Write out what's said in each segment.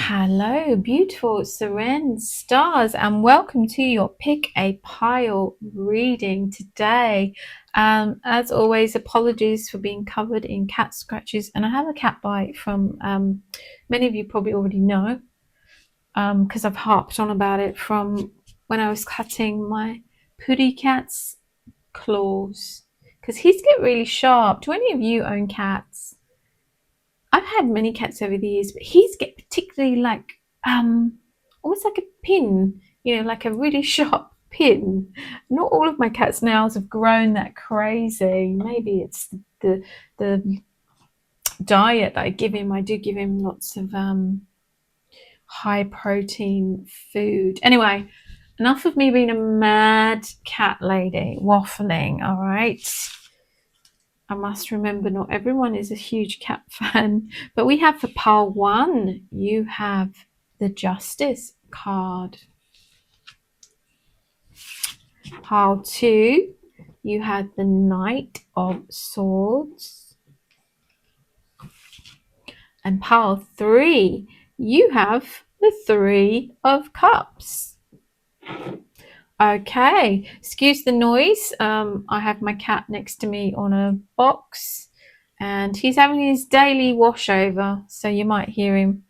Hello, beautiful Seren stars, and welcome to your Pick a Pile reading today. As always, apologies for being covered in cat scratches, and I have a cat bite from many of you probably already know because I've harped on about it from when I was cutting my puddy cat's claws because his get really sharp. Do any of you own cats? I've had many cats over the years, but his get particularly like almost like a pin, like a really sharp pin. Not all of my cat's nails have grown that crazy. Maybe it's the diet that I give him. I do give him lots of high protein food. Anyway, enough of me being a mad cat lady waffling, all right? I must remember not everyone is a huge cat fan, but we have for pile 1, you have the Justice card. Pile 2, you had the Knight of Swords. And pile 3, you have the Three of Cups. Okay, excuse the noise. I have my cat next to me on a box and he's having his daily washover, so you might hear him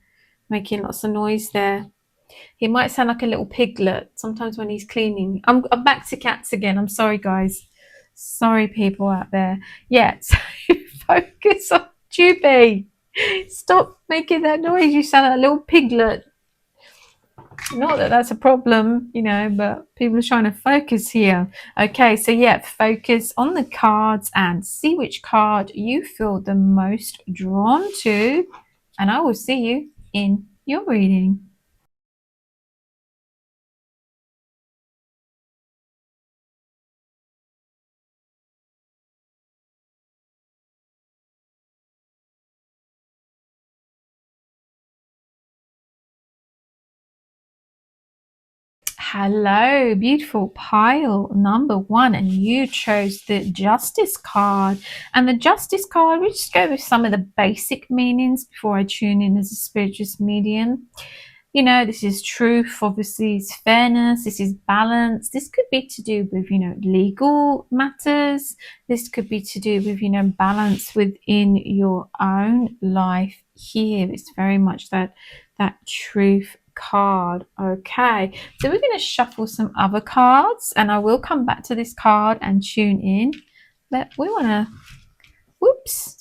making lots of noise there. He might sound like a little piglet sometimes when he's cleaning. I'm back to cats again. I'm sorry, guys. Sorry, people out there. Yeah, so focus on Juby. Stop making that noise. You sound like a little piglet. Not that that's a problem, but people are trying to focus here. Okay, so yeah, focus on the cards and see which card you feel the most drawn to. And I will see you in your reading. Hello, beautiful pile number 1, and you chose the Justice card. And the Justice card, we just go with some of the basic meanings before I tune in as a spiritualist medium. This is truth, obviously, it's fairness, this is balance. This could be to do with, legal matters. This could be to do with, balance within your own life here. It's very much that truth card. Okay, so we're going to shuffle some other cards and I will come back to this card and tune in, but we want to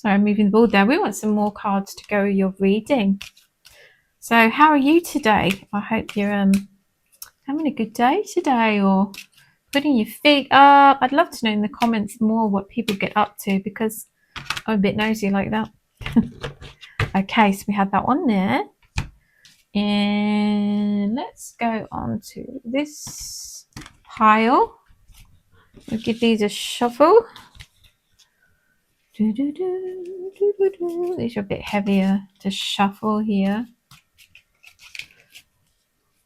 I'm moving the board there. We want some more cards to go with your reading. So how are you today? I hope you're having a good day today, or putting your feet up. I'd love to know in the comments more what people get up to, because I'm a bit nosy like that. Okay, so we had that one there. And let's go on to this pile. We'll give these a shuffle. These are a bit heavier to shuffle here.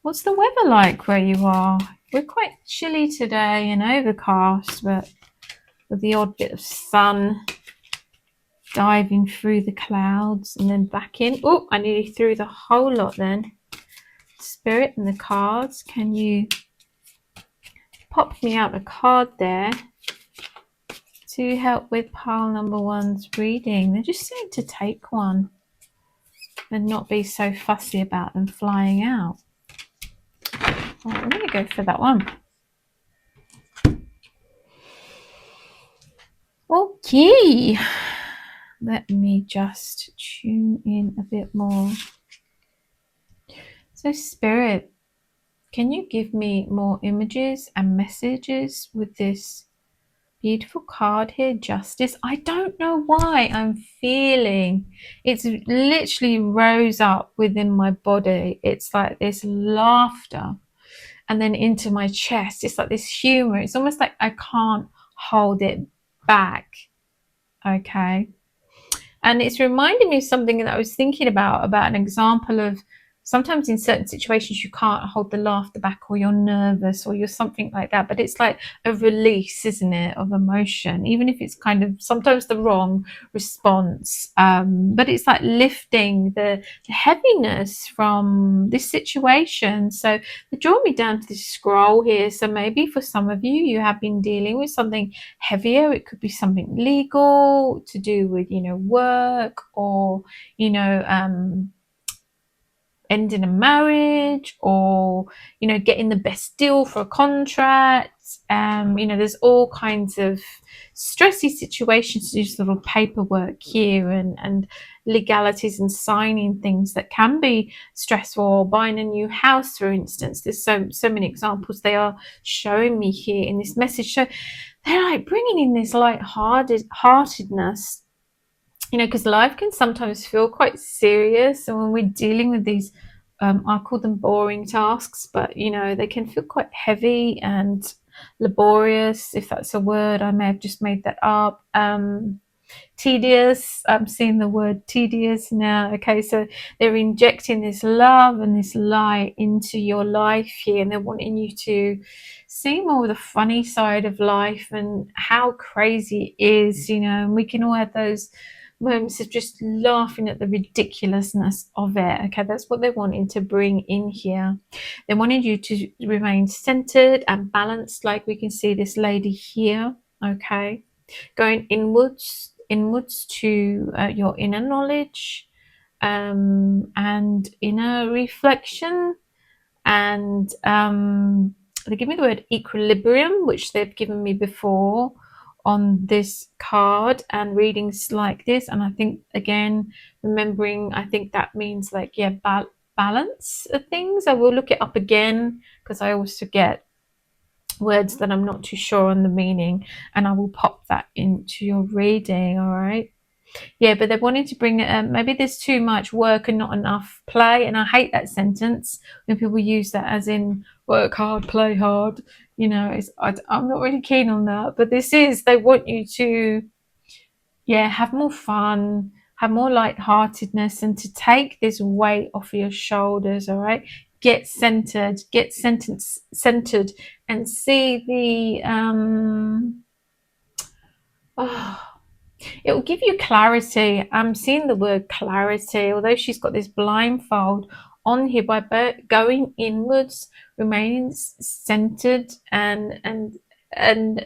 What's the weather like where you are? We're quite chilly today and overcast, but with the odd bit of sun diving through the clouds and then back in. Oh, I nearly threw the whole lot then. Spirit and the cards, can you pop me out a card there to help with pile number 1's reading? They're just saying to take one and not be so fussy about them flying out. Right, I'm going to go for that one. Okay, let me just tune in a bit more. So Spirit, can you give me more images and messages with this beautiful card here, Justice? I don't know why I'm feeling it's literally rose up within my body. It's like this laughter and then into my chest. It's like this humor. It's almost like I can't hold it back. Okay, and it's reminding me of something that I was thinking about an example of sometimes in certain situations you can't hold the laughter back, or you're nervous, or you're something like that, but it's like a release, isn't it, of emotion, even if it's kind of sometimes the wrong response, but it's like lifting the heaviness from this situation. So they draw me down to this scroll here. So maybe for some of you, you have been dealing with something heavier. It could be something legal to do with, work, or ending a marriage, or getting the best deal for a contract. There's all kinds of stressy situations to do, sort of paperwork here, and legalities and signing things that can be stressful, or buying a new house, for instance. There's so many examples they are showing me here in this message. So they're like bringing in this light-heartedness, because life can sometimes feel quite serious, and when we're dealing with these, I call them boring tasks, but they can feel quite heavy and laborious, if that's a word. I may have just made that up. Tedious. I'm seeing the word tedious now. Okay, so they're injecting this love and this light into your life here, and they're wanting you to see more of the funny side of life and how crazy it is, and we can all have those moments of just laughing at the ridiculousness of it. Okay, that's what they're wanting to bring in here. They wanted you to remain centered and balanced, like we can see this lady here. Okay, going inwards to your inner knowledge, and inner reflection, and they give me the word equilibrium, which they've given me before on this card and readings like this. And I think, again, remembering, I think that means like, balance of things. I will look it up again because I always forget words that I'm not too sure on the meaning, and I will pop that into your reading. All right. Yeah, but they're wanting to bring maybe there's too much work and not enough play, and I hate that sentence when people use that as in work hard, play hard. I'm not really keen on that, but they want you to have more fun, have more lightheartedness, and to take this weight off your shoulders. All right, get centered, centered, and see the it will give you clarity. I'm seeing the word clarity, although she's got this blindfold on here. By going inwards, remaining centered, and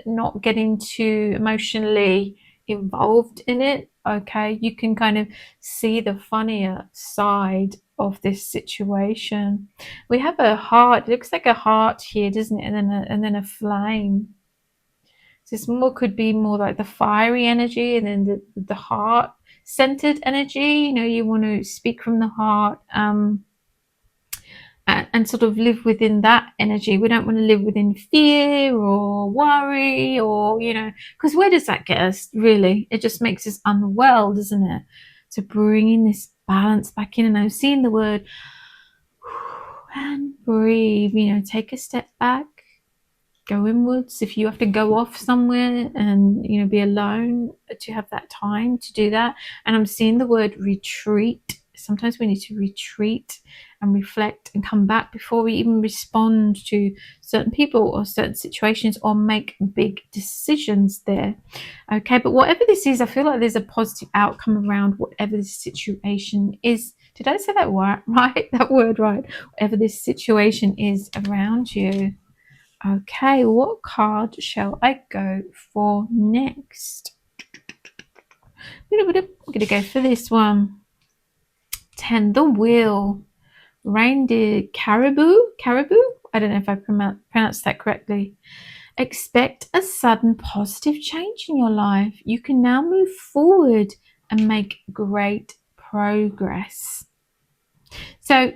not getting too emotionally involved in it. Okay, you can kind of see the funnier side of this situation. We have a heart. It looks like a heart here, doesn't it? And then a flame. This more could be more like the fiery energy, and then the heart centered energy. You want to speak from the heart, and sort of live within that energy. We don't want to live within fear or worry, or because where does that get us? Really, it just makes us unwell, doesn't it? So bringing this balance back in, and I'm seeing the word and breathe. Take a step back. Go inwards. If you have to go off somewhere and be alone, to have that time to do that. And I'm seeing the word retreat. Sometimes we need to retreat and reflect and come back before we even respond to certain people or certain situations, or make big decisions there. Okay, but whatever this is, I feel like there's a positive outcome around whatever this situation is. Did I say that right? That word right? Whatever this situation is around you. Okay, what card shall I go for next? I'm going to go for this one. 10, the wheel. Reindeer caribou? I don't know if I pronounced that correctly. Expect a sudden positive change in your life. You can now move forward and make great progress. So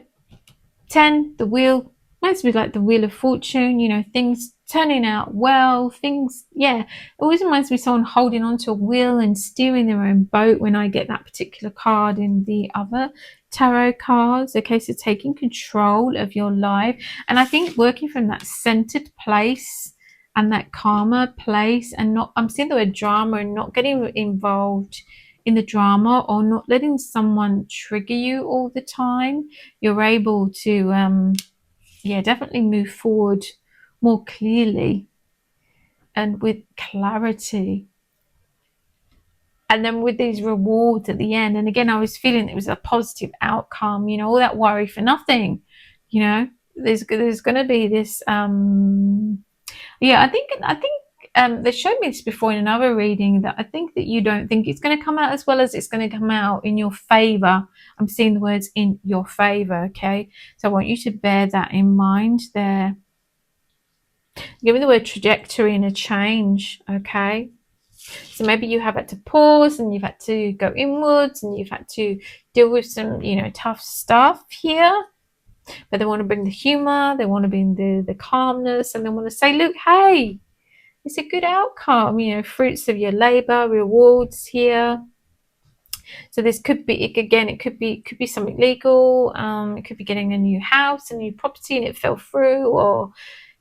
10, the wheel. Reminds me like the Wheel of Fortune, things turning out well, it always reminds me of someone holding onto a wheel and steering their own boat when I get that particular card in the other tarot cards. Okay, so taking control of your life, and I think working from that centered place and that calmer place, and I'm seeing the word drama, and not getting involved in the drama, or not letting someone trigger you all the time, you're able to definitely move forward more clearly and with clarity. And then with these rewards at the end, and again, I was feeling it was a positive outcome, all that worry for nothing. There's going to be this I think they showed me this before in another reading, that I think that you don't think it's going to come out as well as it's going to come out in your favor. I'm seeing the words in your favor. Okay, so I want you to bear that in mind there. Give me the word trajectory and a change. Okay, so maybe you have had to pause, and you've had to go inwards, and you've had to deal with some tough stuff here, but they want to bring the humor, they want to bring the calmness, and they want to say, look, hey, it's a good outcome, fruits of your labor, rewards here. So this could be, again, it could be something legal. It could be getting a new house, a new property, and it fell through, or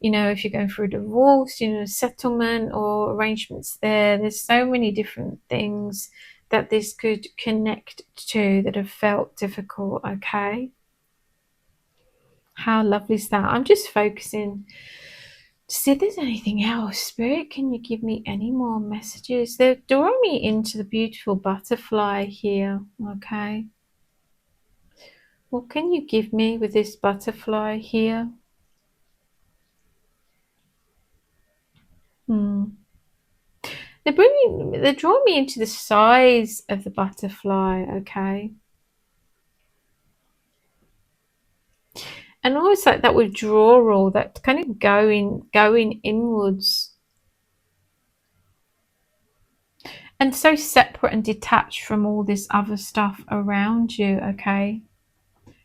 if you're going through a divorce, settlement or arrangements there. There's so many different things that this could connect to that have felt difficult. Okay, how lovely is that? I'm just focusing to see if there's anything else. Spirit, can you give me any more messages? They're drawing me into the beautiful butterfly here. Okay, what can you give me with this butterfly here? They're drawing me into the size of the butterfly. Okay, and almost like that withdrawal, that kind of going inwards, and so separate and detached from all this other stuff around you. Okay,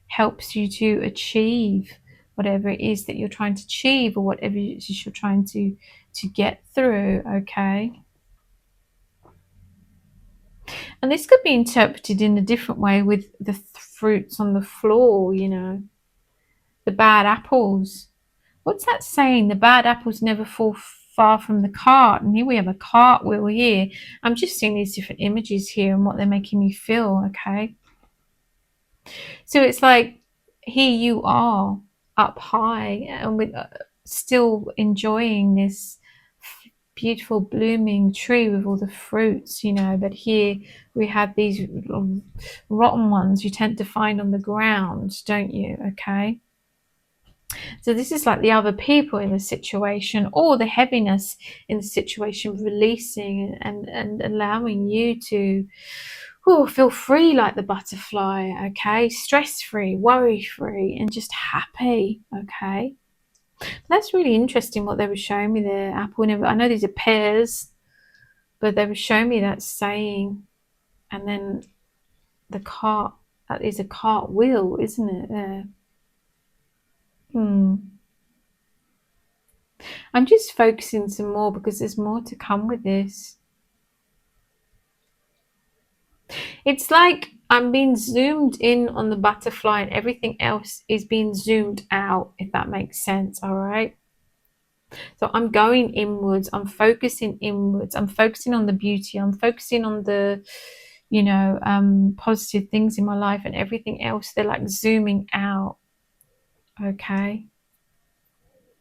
helps you to achieve whatever it is that you're trying to achieve, or whatever it is you're trying to get through. Okay, and this could be interpreted in a different way with the fruits on the floor, the bad apples. What's that saying? The bad apples never fall far from the cart. And here we have a cartwheel here. I'm just seeing these different images here and what they're making me feel. Okay, so it's like, here you are up high, and with still enjoying this beautiful blooming tree with all the fruits, but here we have these rotten ones you tend to find on the ground, don't you? Okay, so this is like the other people in the situation, or the heaviness in the situation, releasing and allowing you to feel free like the butterfly. Okay, stress free, worry free, and just happy. Okay, that's really interesting what they were showing me there. Apple never, I know these are pears, but they were showing me that saying, and then the cart, that is a cartwheel, isn't it? There. I'm just focusing some more because there's more to come with this. It's like I'm being zoomed in on the butterfly, and everything else is being zoomed out, if that makes sense. All right. So I'm going inwards, I'm focusing inwards, I'm focusing on the beauty, I'm focusing on the, positive things in my life, and everything else, they're like zooming out. Okay.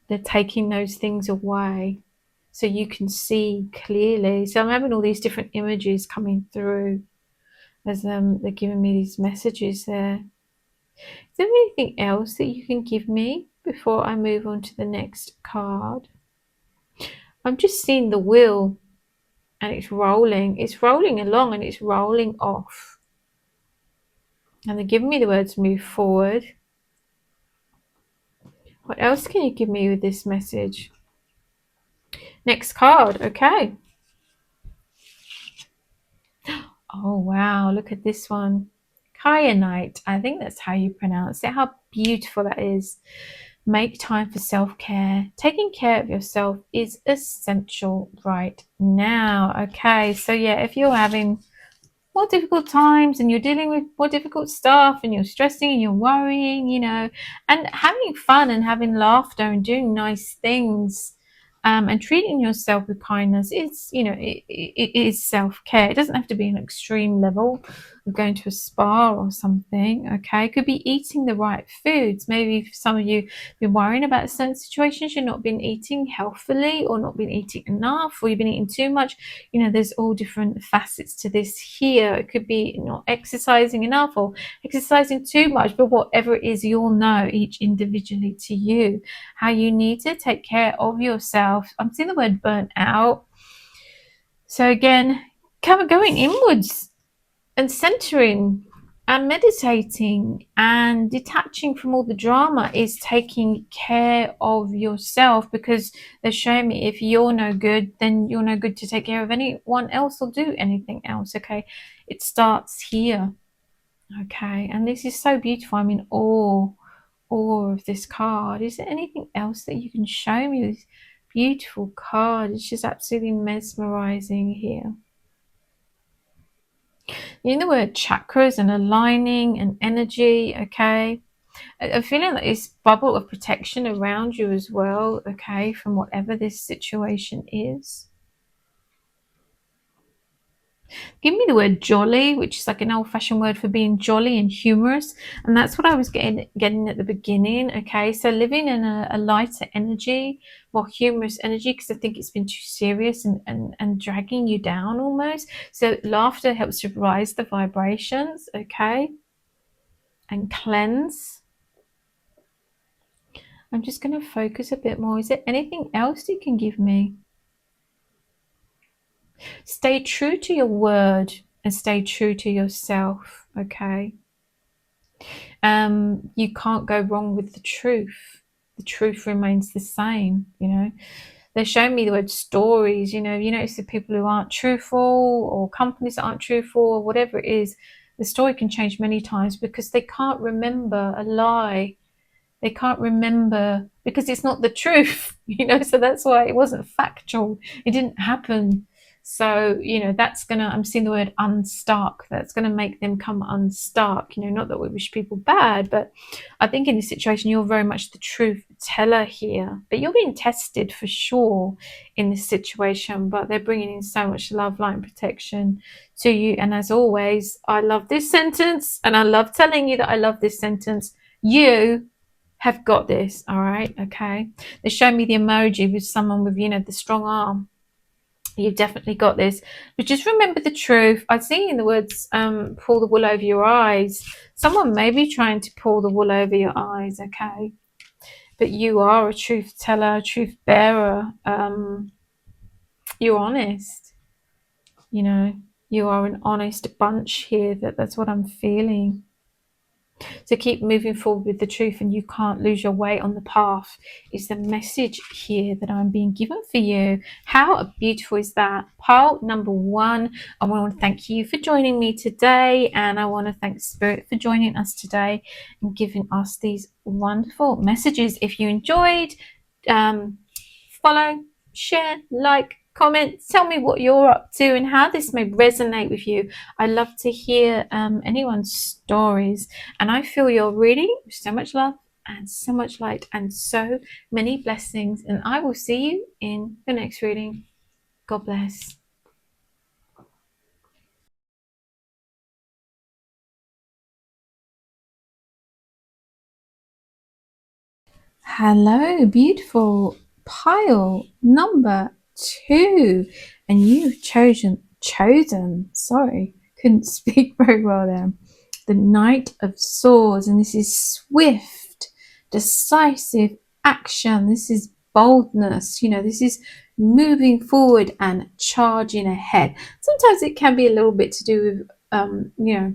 They're taking those things away so you can see clearly. So I'm having all these different images coming through as they're giving me these messages there. Is there anything else that you can give me before I move on to the next card? I'm just seeing the wheel, and it's rolling along, and it's rolling off, and they're giving me the words move forward. What else can you give me with this message? Next card. Okay. Oh wow, look at this one. Kyanite, I think that's how you pronounce it. How beautiful that is. Make time for self-care. Taking care of yourself is essential right now. Okay, so yeah, if you're having more difficult times, and you're dealing with more difficult stuff, and you're stressing and you're worrying, and having fun and having laughter and doing nice things, And treating yourself with kindness is, it is self-care. It doesn't have to be an extreme level of going to a spa or something. Okay, it could be eating the right foods. Maybe for some of you been worrying about certain situations, you've not been eating healthily or not been eating enough, or you've been eating too much. There's all different facets to this here. It could be not exercising enough or exercising too much, but whatever it is, you'll know each individually to you how you need to take care of yourself. I'm seeing the word burnt out. So again, going inwards and centering and meditating and detaching from all the drama is taking care of yourself, because they're showing me if you're no good, then you're no good to take care of anyone else or do anything else. Okay, it starts here. Okay, and this is so beautiful. I'm in awe of this card. Is there anything else that you can show me? This beautiful card. It's just absolutely mesmerizing here. The word chakras and aligning and energy. Okay, I'm feeling that this bubble of protection around you as well. Okay, from whatever this situation is. Give me the word jolly, which is like an old-fashioned word for being jolly and humorous, and that's what I was getting at the beginning. Okay, so living in a lighter energy, more humorous energy, because I think it's been too serious and dragging you down almost. So laughter helps to rise the vibrations. Okay, and cleanse. I'm just going to focus a bit more. Is there anything else you can give me? Stay true to your word and stay true to yourself. Okay. You can't go wrong with the truth. The truth remains the same. They're showing me the word stories. You notice the people who aren't truthful, or companies that aren't truthful, or whatever it is, the story can change many times because they can't remember a lie. They can't remember because it's not the truth, so that's why it wasn't factual. It didn't happen. So, I'm seeing the word unstuck. That's going to make them come unstuck. Not that we wish people bad, but I think in this situation, you're very much the truth teller here. But you're being tested for sure in this situation, but they're bringing in so much love, light, and protection to you. And as always, I love this sentence, and I love telling you that I love this sentence. You have got this. All right. Okay. They show me the emoji with someone with, the strong arm. You've definitely got this. But just remember the truth. I see in the words, pull the wool over your eyes. Someone may be trying to pull the wool over your eyes. Okay. But you are a truth teller, a truth bearer. You're honest. You are an honest bunch here. That's what I'm feeling. So keep moving forward with the truth, and you can't lose your way on the path is the message here that I'm being given for you. How beautiful is that? Pile number 1, I want to thank you for joining me today, and I want to thank Spirit for joining us today and giving us these wonderful messages. If you enjoyed, follow, share, like, comment, tell me what you're up to and how this may resonate with you. I love to hear anyone's stories, and I feel your reading with so much love and so much light and so many blessings, and I will see you in the next reading. God bless. Hello, beautiful pile number 2, and you've chosen, sorry, couldn't speak very well there. The Knight of Swords, and this is swift, decisive action. This is boldness. This is moving forward and charging ahead. Sometimes it can be a little bit to do with,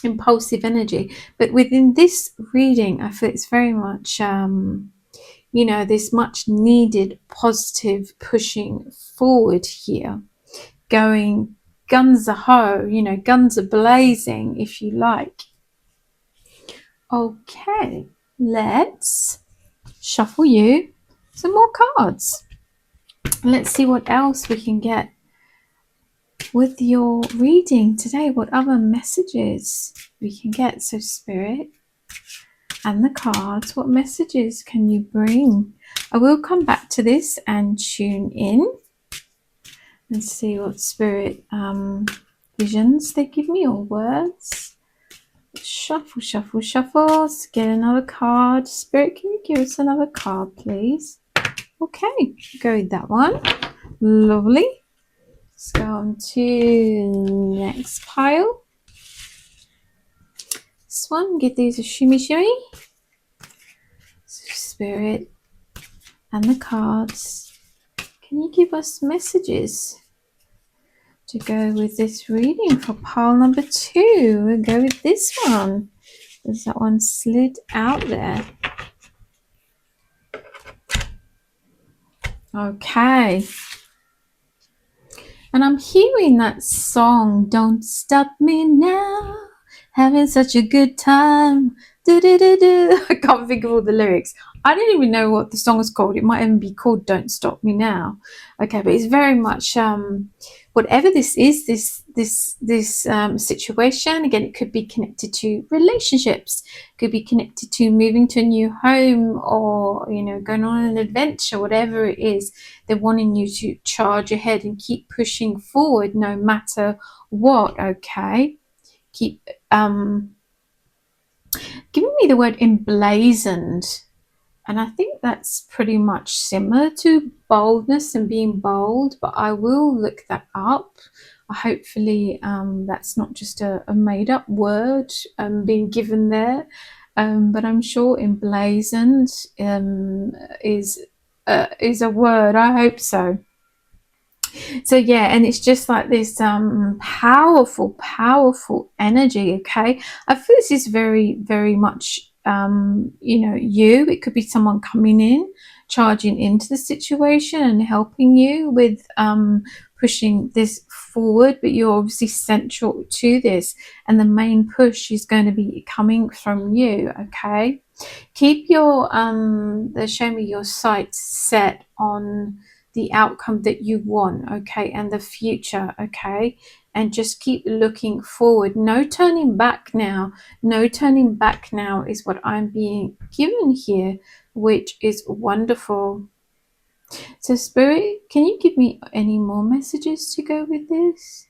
impulsive energy, but within this reading, I feel it's very much, this much needed positive pushing forward here, going guns a-ho, guns a-blazing, if you like. Okay, let's shuffle you some more cards. Let's see what else we can get with your reading today. What other messages we can get. So Spirit, and the cards. What messages can you bring? I will come back to this and tune in and see what spirit visions they give me, or words. Shuffle, shuffle, shuffle. Let's get another card. Spirit, can you give us another card, please? Okay, go with that one. Lovely. Let's go on to the next pile. This one, give these a shimmy shimmy. Spirit and the cards. Can you give us messages to go with this reading for pile number 2? We'll go with this one. There's that one slid out there. Okay. And I'm hearing that song, Don't Stop Me Now, having such a good time. Do-do-do-do. I can't think of all the lyrics. I don't even know what the song is called. It might even be called Don't Stop Me Now. Okay, but it's very much whatever this is, this situation. Again, it could be connected to relationships, could be connected to moving to a new home, or going on an adventure. Whatever it is, they're wanting you to charge ahead and keep pushing forward no matter what. Okay, keep giving me the word emblazoned. And I think that's pretty much similar to boldness and being bold, but I will look that up. Hopefully that's not just a made up word being given there, but I'm sure emblazoned is a word. I hope so. So yeah, and it's just like this powerful energy. Okay, I feel this is very, very much you. It could be someone coming in, charging into the situation and helping you with pushing this forward, but you're obviously central to this, and the main push is going to be coming from you. Okay, keep your show me your sights set on the outcome that you want, okay, and the future, okay, and just keep looking forward. No turning back now. No turning back now is what I'm being given here, which is wonderful. So Spirit, can you give me any more messages to go with this?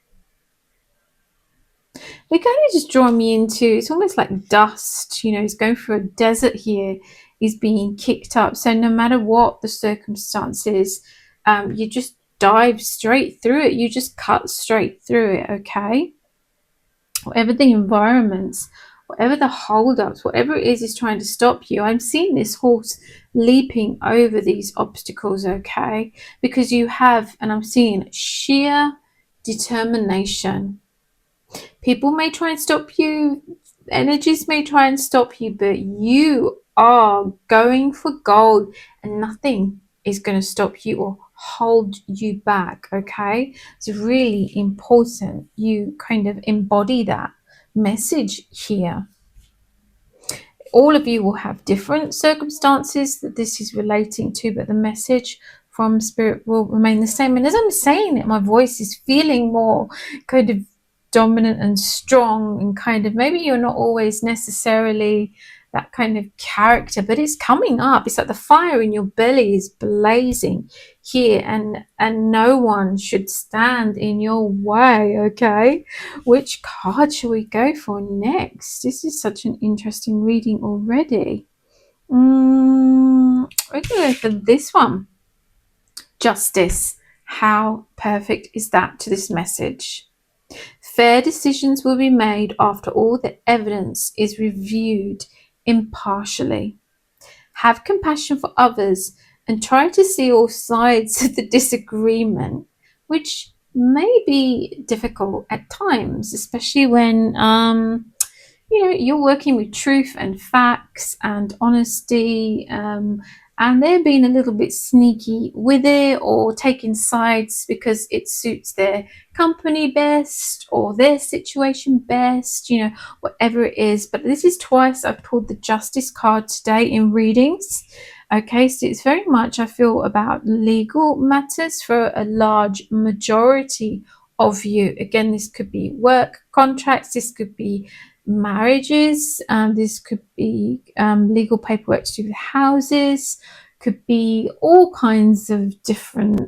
They're kind of just drawing me into, it's almost like dust, he's going through a desert here. He's being kicked up. So no matter what the circumstances, you just dive straight through it. You just cut straight through it, okay? Whatever the environments, whatever the hold-ups, whatever it is trying to stop you, I'm seeing this horse leaping over these obstacles, okay? Because you have, and I'm seeing sheer determination. People may try and stop you, energies may try and stop you, but you are going for gold, and nothing is going to stop you or hold you back. Okay, it's really important you kind of embody that message here. All of you will have different circumstances that this is relating to, but the message from Spirit will remain the same. And as I'm saying it, my voice is feeling more kind of dominant and strong, and kind of, maybe you're not always necessarily that kind of character, but it's coming up. It's like the fire in your belly is blazing here, and no one should stand in your way. Okay, which card shall we go for next? This is such an interesting reading already. We're going to go for this one. Justice. How perfect is that to this message? Fair decisions will be made after all the evidence is reviewed impartially. Have compassion for others and try to see all sides of the disagreement, which may be difficult at times, especially when you're working with truth and facts and honesty, and they're being a little bit sneaky with it, or taking sides because it suits their company best or their situation best, whatever it is. But this is twice I've pulled the Justice card today in readings. Okay, so it's very much, I feel, about legal matters for a large majority of you. Again, this could be work contracts, this could be marriages, this could be legal paperwork to do with houses, could be all kinds of different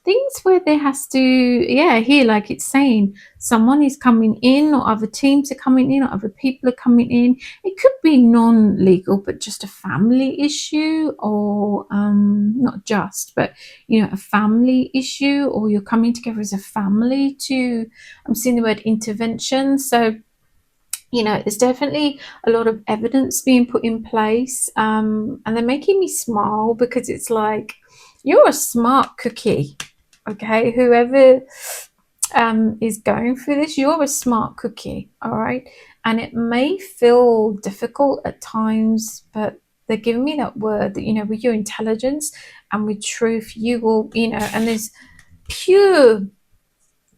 things where there has to, here, like it's saying, someone is coming in, or other teams are coming in, or other people are coming in. It could be non-legal, but just a family issue, or not just, but a family issue, or you're coming together as a family to, I'm seeing the word intervention. So there's definitely a lot of evidence being put in place, and they're making me smile because it's like, you're a smart cookie, okay? Whoever is going through this, you're a smart cookie, all right? And it may feel difficult at times, but they're giving me that word that, with your intelligence and with truth, you will, and there's pure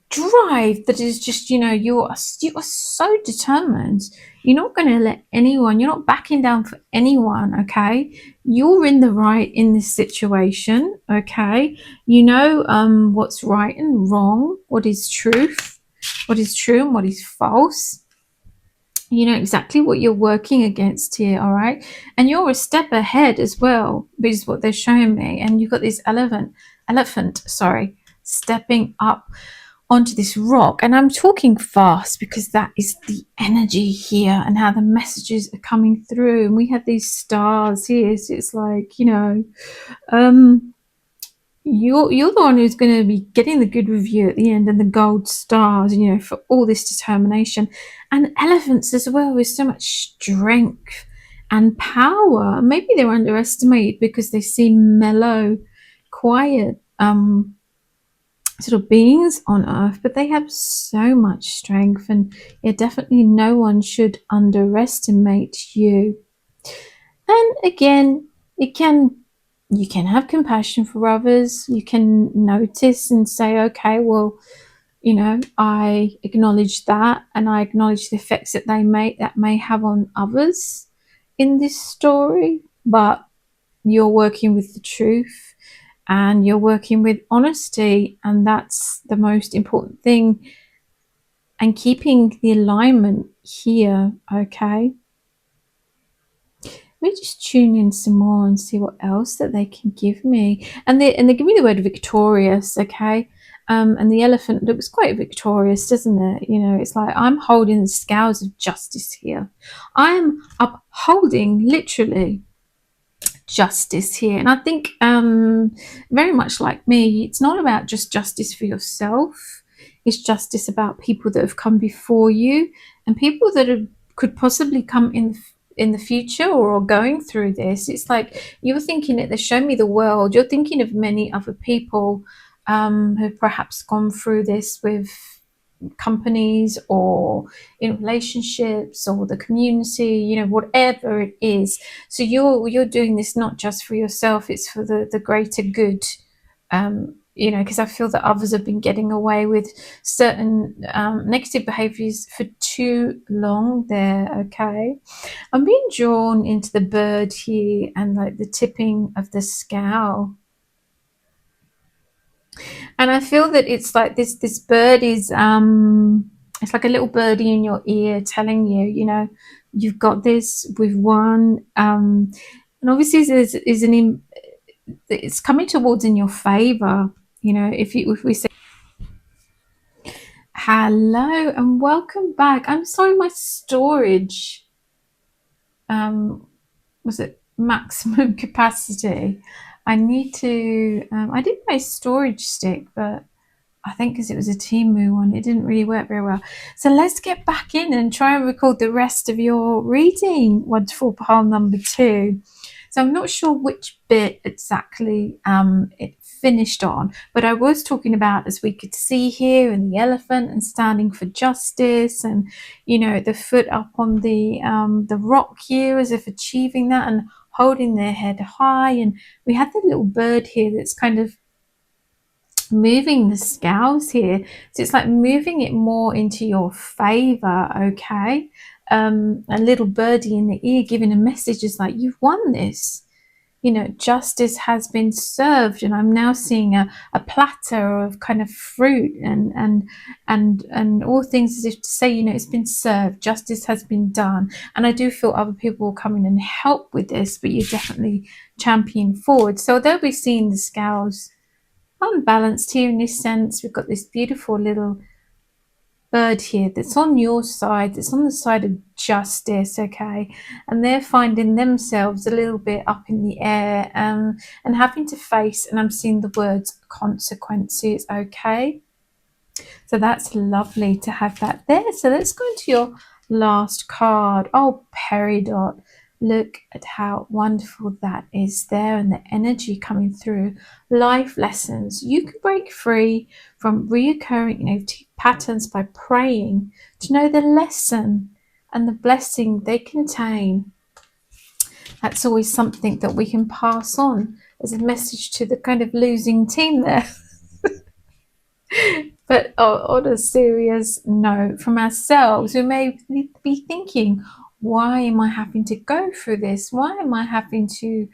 drive that is just, you are so determined. You're not going to let anyone, you're not backing down for anyone, okay? You're in the right in this situation, okay? What's right and wrong, what is truth, what is true and what is false. You know exactly what you're working against here, all right? And you're a step ahead as well, which is what they're showing me. And you've got this elephant, stepping up onto this rock. And I'm talking fast because that is the energy here and how the messages are coming through. And we have these stars here, so it's like, you're the one who's going to be getting the good review at the end, and the gold stars, for all this determination. And elephants as well, with so much strength and power. Maybe they're underestimated because they seem mellow, quiet, sort of beings on earth, but they have so much strength, and definitely no one should underestimate you. And again, you can have compassion for others. You can notice and say, okay, well, I acknowledge that, and I acknowledge the effects that may have on others in this story, but you're working with the truth and you're working with honesty, and that's the most important thing, and keeping the alignment here, okay? Let me just tune in some more and see what else that they can give me. And they give me the word victorious, okay? And the elephant looks quite victorious, doesn't it? It's like, I'm holding the scales of justice here. I'm upholding, literally, justice here. And I think very much like me, it's not about just justice for yourself. It's justice about people that have come before you, and people that could possibly come in the future, or are going through this. It's like, you're thinking it, they show me the world, you're thinking of many other people who've perhaps gone through this with companies, or in relationships, or the community, whatever it is. So you're doing this not just for yourself, it's for the greater good, because I feel that others have been getting away with certain negative behaviors for too long there, okay? I'm being drawn into the bird here, and like the tipping of the scale. And I feel that it's like this bird is it's like a little birdie in your ear telling you, you've got this, we've won. And obviously it's coming towards in your favor. If we say hello and welcome back. I'm sorry, my storage was it maximum capacity. I need to I did my storage stick, but I think because it was a Temu one, it didn't really work very well. So let's get back in and try and record the rest of your reading. Wonderful pile number 2. So I'm not sure which bit exactly it finished on, but I was talking about, as we could see here, and the elephant, and standing for justice, and the foot up on the rock here, as if achieving that, and holding their head high. And we had the little bird here that's kind of moving the scales here, so it's like moving it more into your favor, okay? A little birdie in the ear giving a message is like, you've won this, justice has been served, and I'm now seeing a platter of kind of fruit and all things, as if to say, it's been served, justice has been done. And I do feel other people will come in and help with this, but you're definitely championing forward. So they'll be seeing the scales unbalanced here in this sense. We've got this beautiful little bird here that's on your side, that's on the side of justice, okay, and they're finding themselves a little bit up in the air, and having to face, and I'm seeing the words consequences, okay. So that's lovely to have that there. So let's go into your last card. Oh, peridot. Look at how wonderful that is there, and the energy coming through. Life lessons. You can break free from reoccurring negative patterns by praying to know the lesson and the blessing they contain. That's always something that we can pass on as a message to the kind of losing team there. But on a serious note, from ourselves, we may be thinking, why am I having to go through this? Why am I having to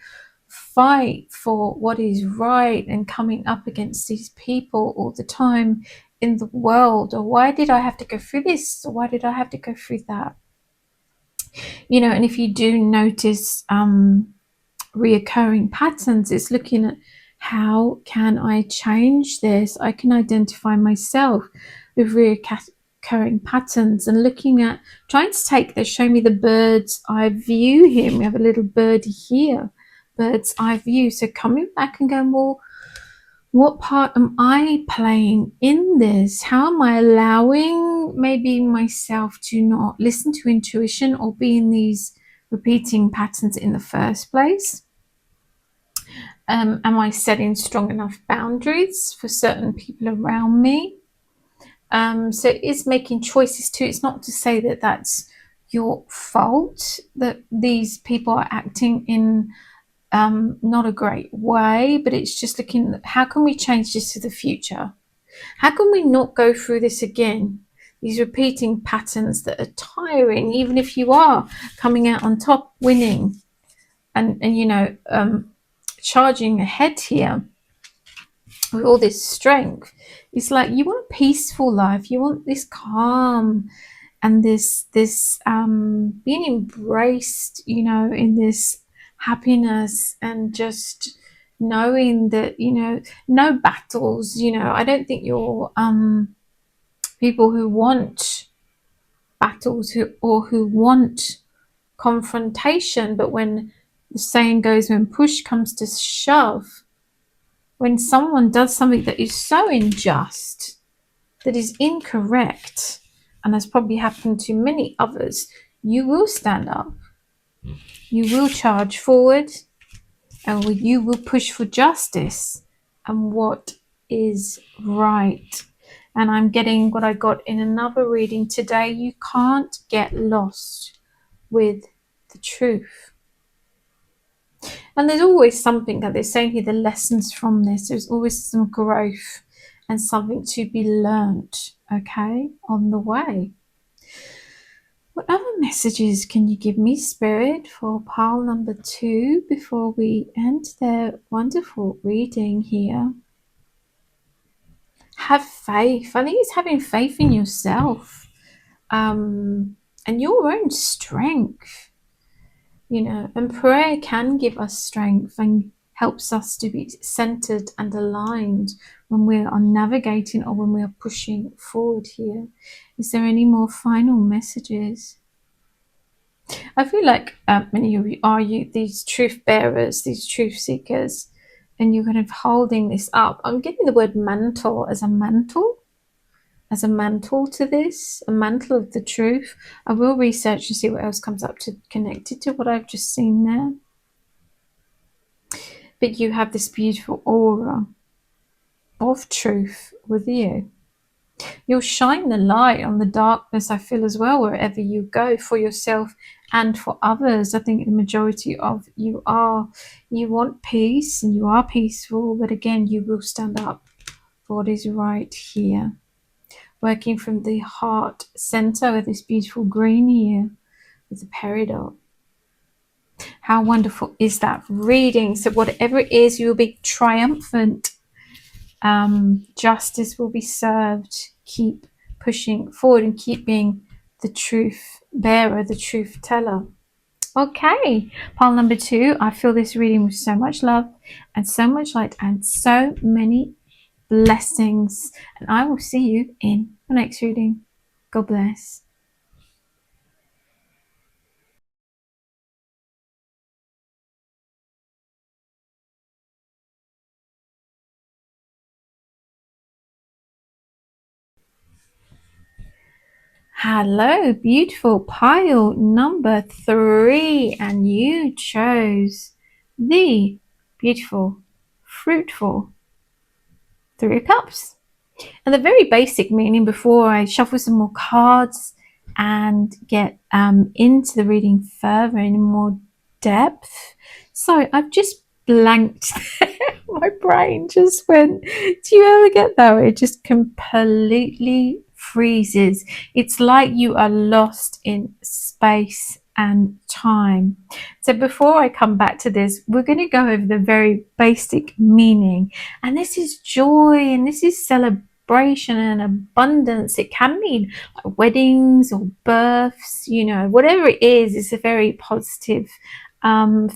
fight for what is right and coming up against these people all the time in the world? Or why did I have to go through this? Or why did I have to go through that? And if you do notice reoccurring patterns, it's looking at, how can I change this? I can identify myself with reoccurring patterns, and looking at trying to take this, show me the bird's eye view here. We have a little birdie here, bird's eye view. So coming back and going, well, what part am I playing in this? How am I allowing maybe myself to not listen to intuition or be in these repeating patterns in the first place? Am I setting strong enough boundaries for certain people around me? So it is making choices too. It's not to say that that's your fault that these people are acting in not a great way, but it's just looking at, how can we change this to the future? How can we not go through this again? These repeating patterns that are tiring, even if you are coming out on top, winning, and charging ahead here with all this strength. It's like you want a peaceful life. You want this calm and this being embraced, in this happiness, and just knowing that, no battles. I don't think you're people who want battles who want confrontation, but when the saying goes, when push comes to shove, when someone does something that is so unjust, that is incorrect, and has probably happened to many others, you will stand up, you will charge forward, and you will push for justice and what is right. And I'm getting what I got in another reading today. You can't get lost with the truth. And there's always something that they're saying here, the lessons from this. There's always some growth and something to be learnt, okay, on the way. What other messages can you give me, Spirit, for pile number 2 before we end their wonderful reading here? Have faith. I think it's having faith in yourself and your own strength. And prayer can give us strength and helps us to be centered and aligned when we are navigating or when we are pushing forward here. Is there any more final messages? I feel like many of you are these truth bearers, these truth seekers, and you're kind of holding this up. I'm getting the word mantle as a mantle to this, a mantle of the truth. I will research and see what else comes up to connect it to what I've just seen there. But you have this beautiful aura of truth with you. You'll shine the light on the darkness, I feel, as well, wherever you go, for yourself and for others. I think the majority of you want peace, and you are peaceful, but again, you will stand up for what is right here. Working from the heart center with this beautiful green here with the peridot. How wonderful is that reading? So whatever it is, you will be triumphant. Justice will be served. Keep pushing forward and keep being the truth bearer, the truth teller. Okay, pile number 2. I feel this reading with so much love and so much light and so many blessings. And I will see you in the next reading. God bless. Hello, beautiful pile number 3, and you chose the beautiful, fruitful 3 of Cups. And the very basic meaning, before I shuffle some more cards and get into the reading further in more depth. So I've just blanked. My brain just went. Do you ever get that way? It just completely freezes. It's like you are lost in space and time. So before I come back to this, we're going to go over the very basic meaning. And this is joy, and this is celebration and abundance. It can mean like weddings or births, whatever it is. It's a very positive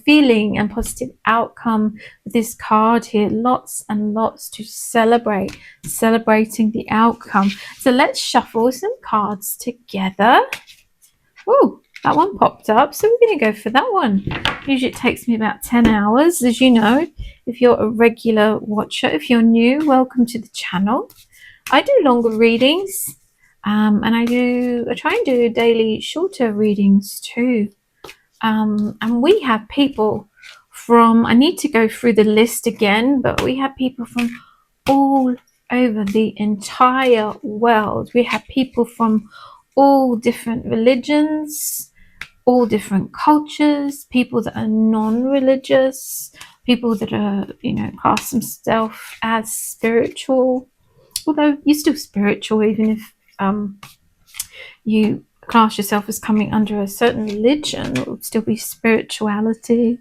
feeling and positive outcome with this card here. Lots and lots to celebrate, celebrating the outcome. So let's shuffle some cards together. Oh, that one popped up, so we're going to go for that one. Usually it takes me about 10 hours, as you know, if you're a regular watcher. If you're new, welcome to the channel. I do longer readings, and I try and do daily shorter readings too. And we have people from, I need to go through the list again, but we have people from all over the entire world. We have people from all different religions, all different cultures, people that are non-religious, people that are, class themselves as spiritual, although you're still spiritual even if you class yourself as coming under a certain religion. It will still be spirituality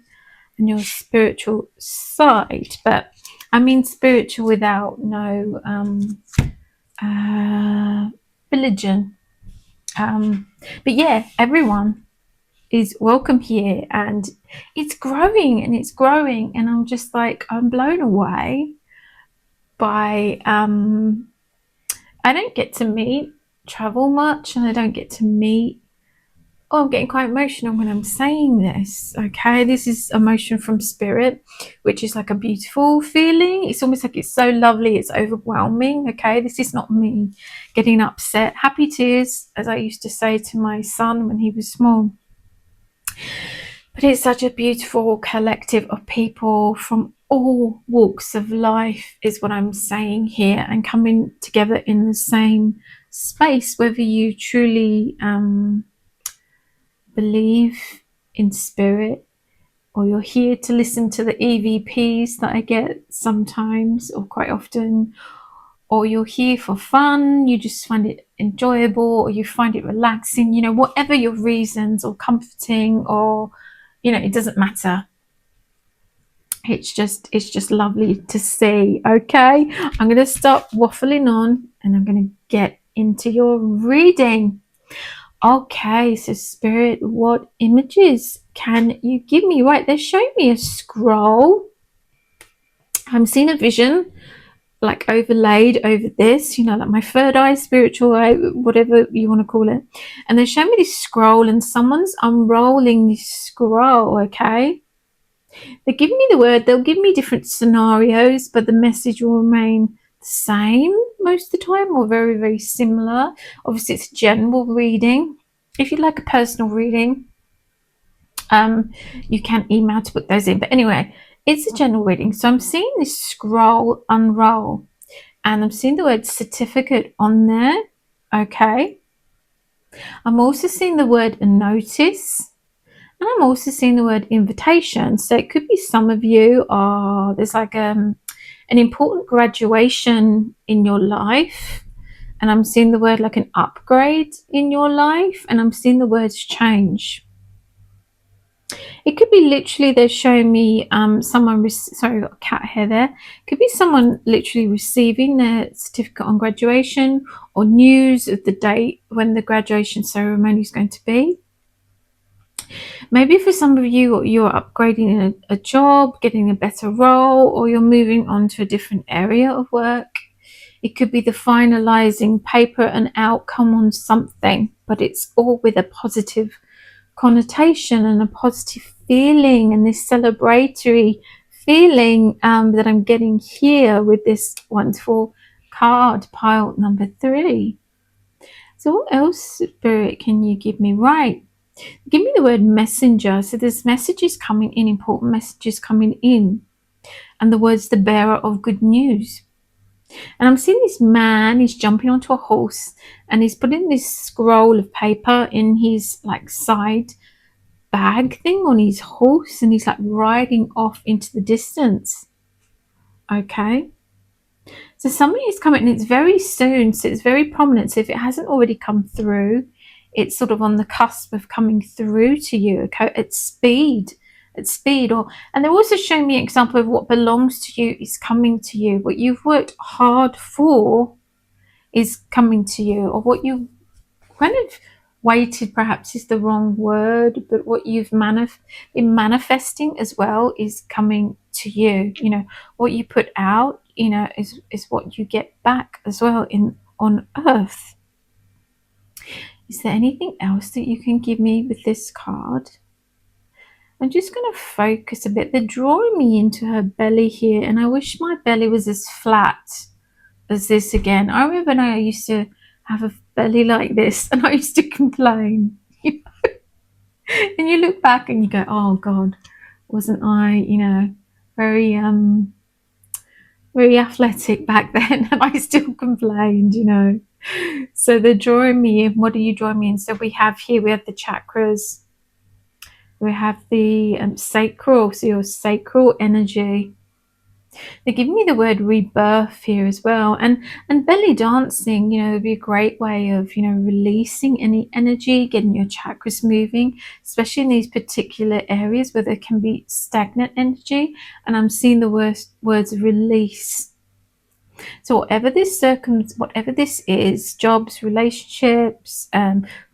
and your spiritual side, but I mean spiritual without no religion. But yeah, everyone is welcome here, and it's growing and it's growing, and I'm just like, I'm blown away by I don't get to travel much, and I don't get to meet. Oh, I'm getting quite emotional when I'm saying this. Okay, this is emotion from spirit, which is like a beautiful feeling. It's almost like it's so lovely, it's overwhelming. Okay, this is not me getting upset. Happy tears, as I used to say to my son when he was small. But it's such a beautiful collective of people from all walks of life, is what I'm saying here, and coming together in the same space, whether you truly believe in spirit, or you're here to listen to the EVPs that I get sometimes or quite often, or you're here for fun, you just find it enjoyable, or you find it relaxing, whatever your reasons, or comforting, or it doesn't matter. It's just lovely to see. Okay, I'm going to stop waffling on and I'm going to get into your reading. Okay, so Spirit, what images can you give me? Right, they're showing me a scroll. I'm seeing a vision like overlaid over this, like my third eye, spiritual eye, whatever you want to call it. And they're showing me this scroll, and someone's unrolling this scroll. Okay, they're giving me the word, they'll give me different scenarios, but the message will remain the same most of the time, or very, very similar. Obviously, it's a general reading. If you'd like a personal reading, you can email to put those in. But anyway, it's a general reading. So I'm seeing this scroll unroll, and I'm seeing the word certificate on there. Okay. I'm also seeing the word notice, and I'm also seeing the word invitation. So it could be some of you are, there's like an important graduation in your life, and I'm seeing the word like an upgrade in your life, and I'm seeing the words change. It could be literally they're showing me someone, sorry, got a cat hair there. Could be someone literally receiving their certificate on graduation or news of the date when the graduation ceremony is going to be. Maybe for some of you, you're upgrading a job, getting a better role, or you're moving on to a different area of work. It could be the finalizing paper and outcome on something, but it's all with a positive connotation and a positive feeling, and this celebratory feeling that I'm getting here with this wonderful card pile number 3. So what else, Spirit, can you give me? Right, give me the word messenger. So there's messages coming in, important messages coming in, and the word's the bearer of good news. And I'm seeing this man, he's jumping onto a horse and he's putting this scroll of paper in his like side bag thing on his horse, and he's like riding off into the distance. Okay, so something is coming, and it's very soon, so it's very prominent. So if it hasn't already come through, it's sort of on the cusp of coming through to you. Okay, at speed. Or, and they're also showing me an example of what belongs to you is coming to you. What you've worked hard for is coming to you, or what you kind of waited, perhaps is the wrong word, but what you've been manifesting as well is coming to you. You know, what you put out, you know, is what you get back as well on earth. Is there anything else that you can give me with this card? I'm just going to focus a bit. They're drawing me into her belly here, and I wish my belly was as flat as this again. I remember when I used to have a belly like this, and I used to complain. And you look back and you go, oh God, wasn't I, you know, very very athletic back then? And I still complained, you know. So they're drawing me in. What are you drawing me in? So we have the chakras. We have the sacral, so your sacral energy. They're giving me the word rebirth here as well, and belly dancing, you know, would be a great way of, you know, releasing any energy, getting your chakras moving, especially in these particular areas where there can be stagnant energy. And I'm seeing the words release. So whatever this is, jobs, relationships,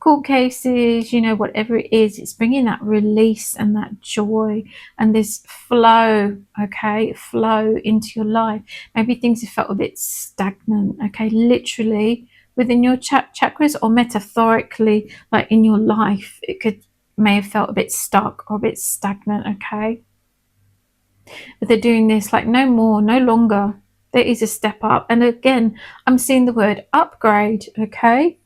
court cases, you know, whatever it is, it's bringing that release and that joy and this flow, okay, flow into your life. Maybe things have felt a bit stagnant, okay, literally within your chakras, or metaphorically, like in your life, may have felt a bit stuck or a bit stagnant, okay. But they're doing this like no more, no longer. There is a step up. And again, I'm seeing the word upgrade, okay?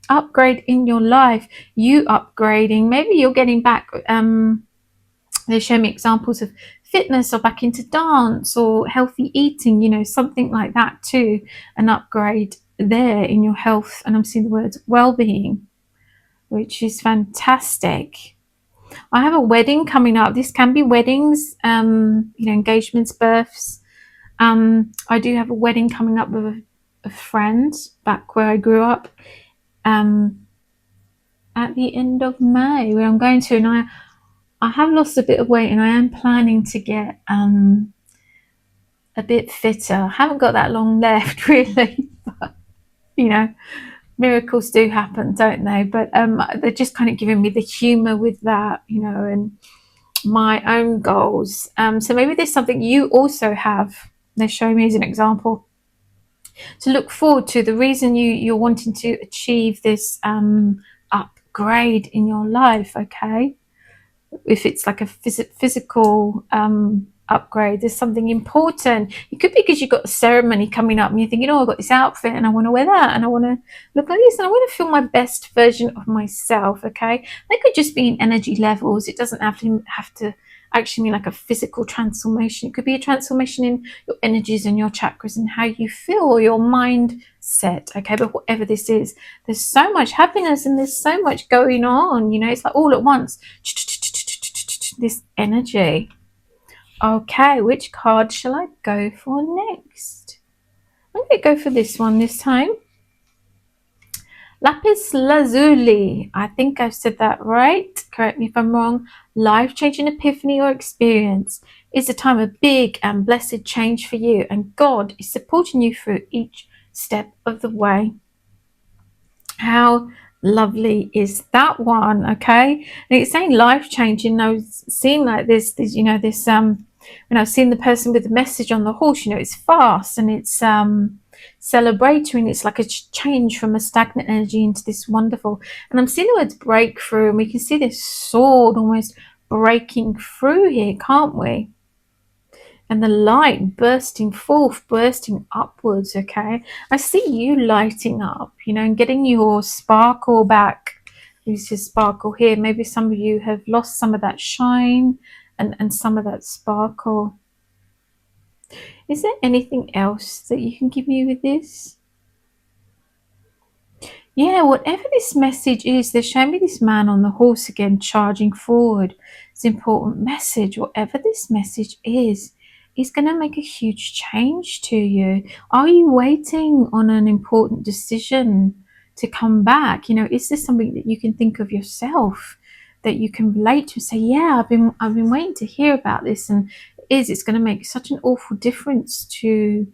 Upgrade in your life, you upgrading. Maybe you're getting back, they show me examples of fitness or back into dance or healthy eating, you know, something like that too. An upgrade there in your health. And I'm seeing the words well-being, which is fantastic. I have a wedding coming up. This can be weddings, you know, engagements, births. I do have a wedding coming up with a friend back where I grew up at the end of May, where I'm going to, and I have lost a bit of weight, and I am planning to get a bit fitter. I haven't got that long left really, but you know, miracles do happen, don't they? But they're just kind of giving me the humor with that, you know, and my own goals. So maybe there's something you also have. They're showing me as an example to look forward to. The reason you're wanting to achieve this upgrade in your life, okay? If it's like a physical upgrade, there's something important. It could be because you've got a ceremony coming up and you're thinking, oh, I've got this outfit and I want to wear that and I want to look like this and I want to feel my best version of myself, okay? They could just be in energy levels. It doesn't have to actually mean like a physical transformation. It could be a transformation in your energies and your chakras and how you feel, or your mindset, okay? But whatever this is, there's so much happiness and there's so much going on, you know, it's like all at once, this energy. Okay, which card shall I go for next? I'm going to go for this one this time. Lapis lazuli, I think I've said that right, correct me if I'm wrong. Life-changing epiphany or experience is a time of big and blessed change for you, and God is supporting you through each step of the way. How lovely is that one? Okay, and it's saying life-changing. Those seem like this, you know, this when I've seen the person with the message on the horse, you know, it's fast and it's celebratory, and it's like a change from a stagnant energy into this wonderful. And I'm seeing the words breakthrough, and we can see this sword almost breaking through here, can't we? And the light bursting forth, bursting upwards. Okay, I see you lighting up, you know, and getting your sparkle back. Use your sparkle here. Maybe some of you have lost some of that shine and some of that sparkle. Is there anything else that you can give me with this? Yeah, whatever this message is, they're showing me this man on the horse again charging forward. It's an important message. Whatever this message is going to make a huge change to you. Are you waiting on an important decision to come back? You know, is this something that you can think of yourself, that you can relate to and say, yeah, I've been waiting to hear about this, and it's going to make such an awful difference to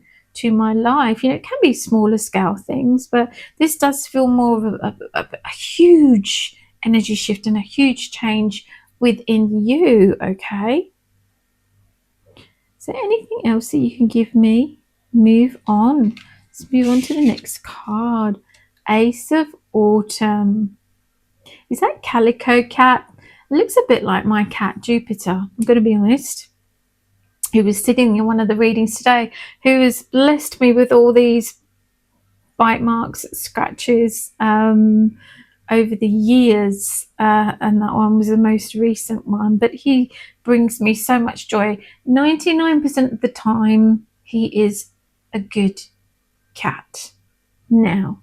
my life. You know, it can be smaller scale things, but this does feel more of a huge energy shift and a huge change within you. Okay, is there anything else that you can give me? Move on. Let's move on to the next card. Ace of Autumn. Is that Calico Cat? It looks a bit like my cat Jupiter, I'm going to be honest, who was sitting in one of the readings today, who has blessed me with all these bite marks, scratches over the years, and that one was the most recent one. But he brings me so much joy. 99% of the time, he is a good cat. Now,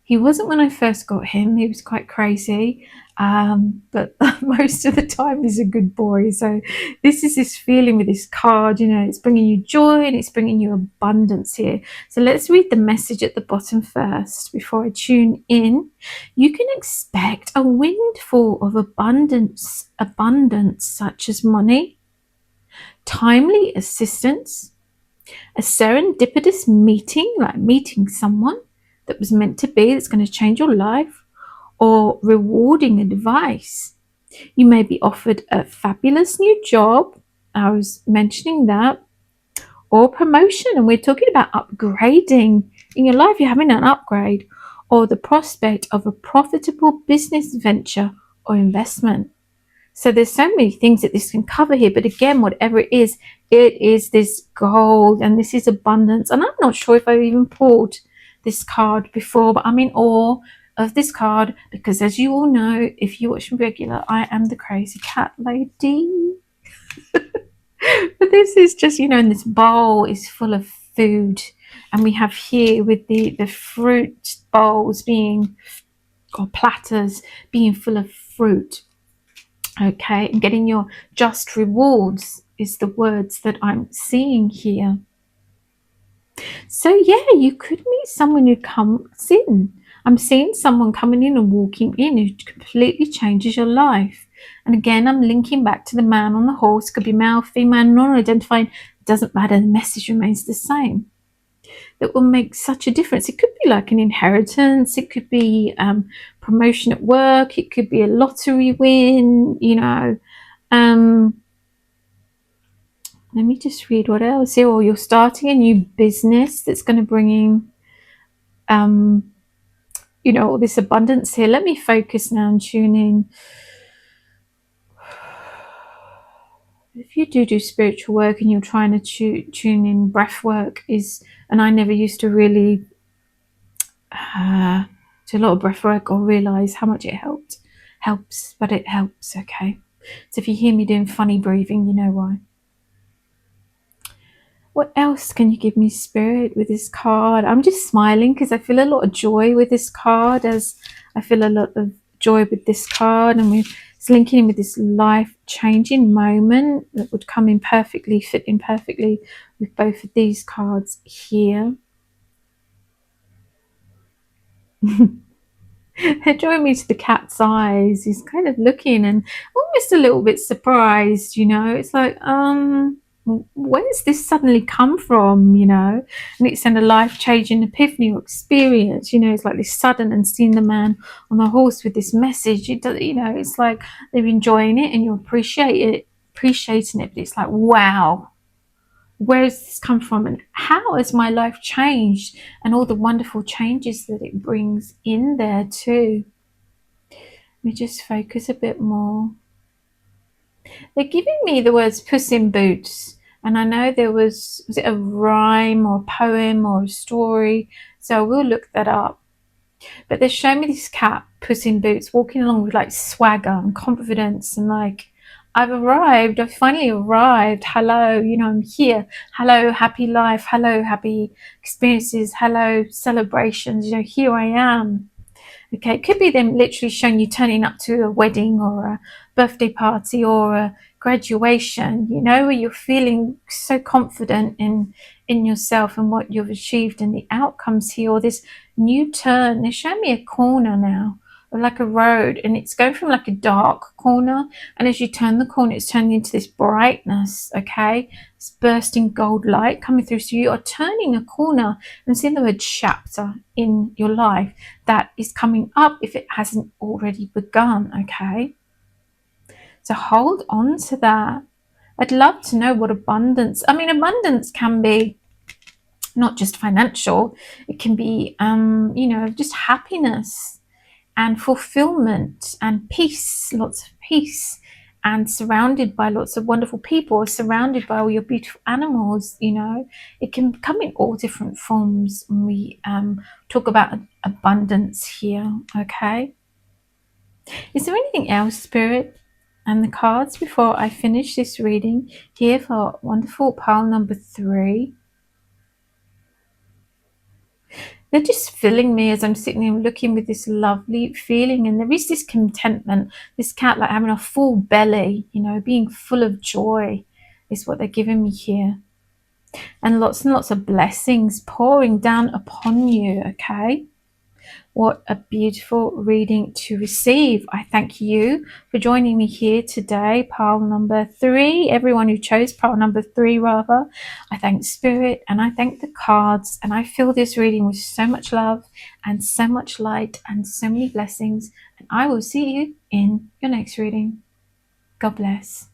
he wasn't when I first got him. He was quite crazy, but most of the time he's a good boy. So this is this feeling with this card, you know, it's bringing you joy and it's bringing you abundance here. So let's read the message at the bottom first before I tune in. You can expect a windfall of abundance such as money, timely assistance, a serendipitous meeting, like meeting someone that was meant to be, that's going to change your life, or rewarding advice. You may be offered a fabulous new job, I was mentioning that, or promotion, and we're talking about upgrading in your life. You're having an upgrade, or the prospect of a profitable business venture or investment. So there's so many things that this can cover here, but again, whatever it is this gold, and this is abundance. And I'm not sure if I've even pulled this card before, but I'm in awe of this card because, as you all know, if you watch me regular, I am the crazy cat lady. But this is just, you know, and this bowl is full of food, and we have here with the fruit bowls being, or platters being full of fruit. Okay, and getting your just rewards is the words that I'm seeing here. So yeah, you could meet someone who comes in. I'm seeing someone coming in and walking in who completely changes your life. And again, I'm linking back to the man on the horse. Could be male, female, non-identifying. Doesn't matter. The message remains the same. That will make such a difference. It could be like an inheritance. It could be promotion at work. It could be a lottery win. You know. Let me just read what else here. Or you're starting a new business that's going to bring in, you know, all this abundance here. Let me focus now and tune in. If you do spiritual work and you're trying to tune in, breath work is, and I never used to really do a lot of breath work or realize how much it helps, but it helps. Okay, so if you hear me doing funny breathing, you know why. What else can you give me, Spirit, with this card? I'm just smiling because I feel a lot of joy with this card, as I feel a lot of joy with this card, and it's linking in with this life-changing moment that would come in perfectly, fit in perfectly with both of these cards here. They're drawing me to the cat's eyes. He's kind of looking and almost a little bit surprised, you know. It's like, where's this suddenly come from, you know? And it's in a life-changing epiphany or experience, you know. It's like this sudden, and seeing the man on the horse with this message. It does, you know. It's like they're enjoying it and you appreciating it. But it's like, wow, where has this come from, and how has my life changed, and all the wonderful changes that it brings in there too. Let me just focus a bit more. They're giving me the words Puss in Boots, and I know there was it a rhyme or a poem or a story, so I will look that up. But they're showing me this cat, Puss in Boots, walking along with like swagger and confidence and like, I've finally arrived. Hello, you know, I'm here. Hello, happy life. Hello, happy experiences. Hello, celebrations. You know, here I am. Okay, it could be them literally showing you turning up to a wedding or a birthday party or a graduation, you know, where you're feeling so confident in yourself and what you've achieved and the outcomes here, or this new turn. They're showing me a corner now, or like a road, and it's going from like a dark corner, and as you turn the corner, it's turning into this brightness, okay? This bursting gold light coming through. So you are turning a corner, and seeing the word chapter in your life that is coming up if it hasn't already begun, okay? So hold on to that. I'd love to know what abundance, I mean, abundance can be not just financial, it can be, you know, just happiness and fulfillment and peace, lots of peace, and surrounded by lots of wonderful people, surrounded by all your beautiful animals, you know. It can come in all different forms when we talk about abundance here, okay? Is there anything else, Spirit, and the cards before I finish this reading here for wonderful pile number 3? They're just filling me as I'm sitting here looking with this lovely feeling, and there is this contentment, this cat like having a full belly, you know, being full of joy is what they're giving me here, and lots of blessings pouring down upon you, okay? What a beautiful reading to receive. I thank you for joining me here today, pile number 3. Everyone who chose pile number 3, rather. I thank Spirit and I thank the cards, and I fill this reading with so much love and so much light and so many blessings. And I will see you in your next reading. God bless.